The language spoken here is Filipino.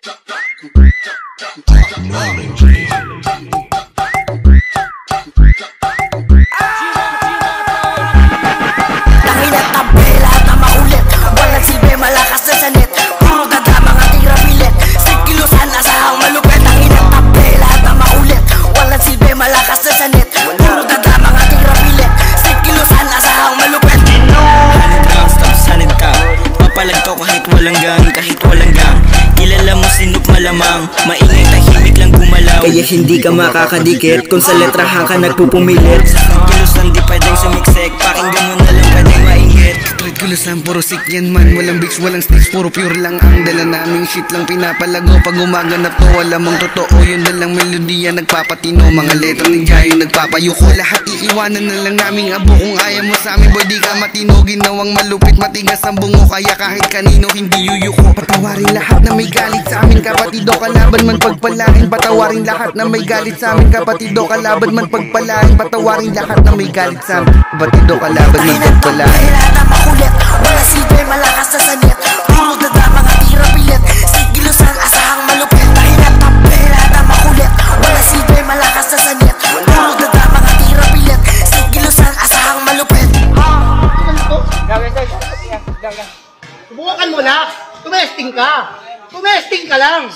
Tanginat ang pela at ang maulit, walang silbi, malakas na sanit, puro dada mga tira pilit, sikilusan asahang malupit. Tanginat ang pela at ang maulit, walang silbi, malakas na sanit, puro dada mga tira pilit, sikilusan asahang malupit. Hanid ka, stop sanid ka, papalag ka kahit walang gang, kahit walang gang. Kilala mo sinop malamang, maingay tahimik lang gumalaw, kaya hindi ka makakadikit kung sa letrahan ka nagpupumilit. Sa kilusan di pwedeng sumiksik, pakinggan mo na lang pwedeng maingit. Trade kilusan puro sick yan man, walang bigs, walang sticks, puro pure lang ang dala naming shit lang pinapalago. Pag umaganap to, alam mong totoo, yun na lang melodiya nagpapatino. Mga letra ni Jayo nagpapayuko, lahat iiwanan na lang naming abo. Kung ayaw mo sa amin boy di ka matino, ginawang malupit, matigas ang bungo, kaya kahit kanino hindi yuyuko. Patawarin lahat na may galit sa amin kapatido, kalaban man pagpalain. Patawarin lahat na may galit sa amin kapatido, kalaban man pagpalain. Patawarin lahat na may galit sa amin kapatido, kalaban man pagpalain. Tanginat ang makulit, wala silbi, malakas na sanit, puro dada mga tira pilit, sikilusan asahang malupit. Tanginat ang pela at ang makulit, wala silbi, malakas na sanit, puro dada mga tira pilit, sikilusan asahang malupit. Subukan mo na. Tumesting ka lang.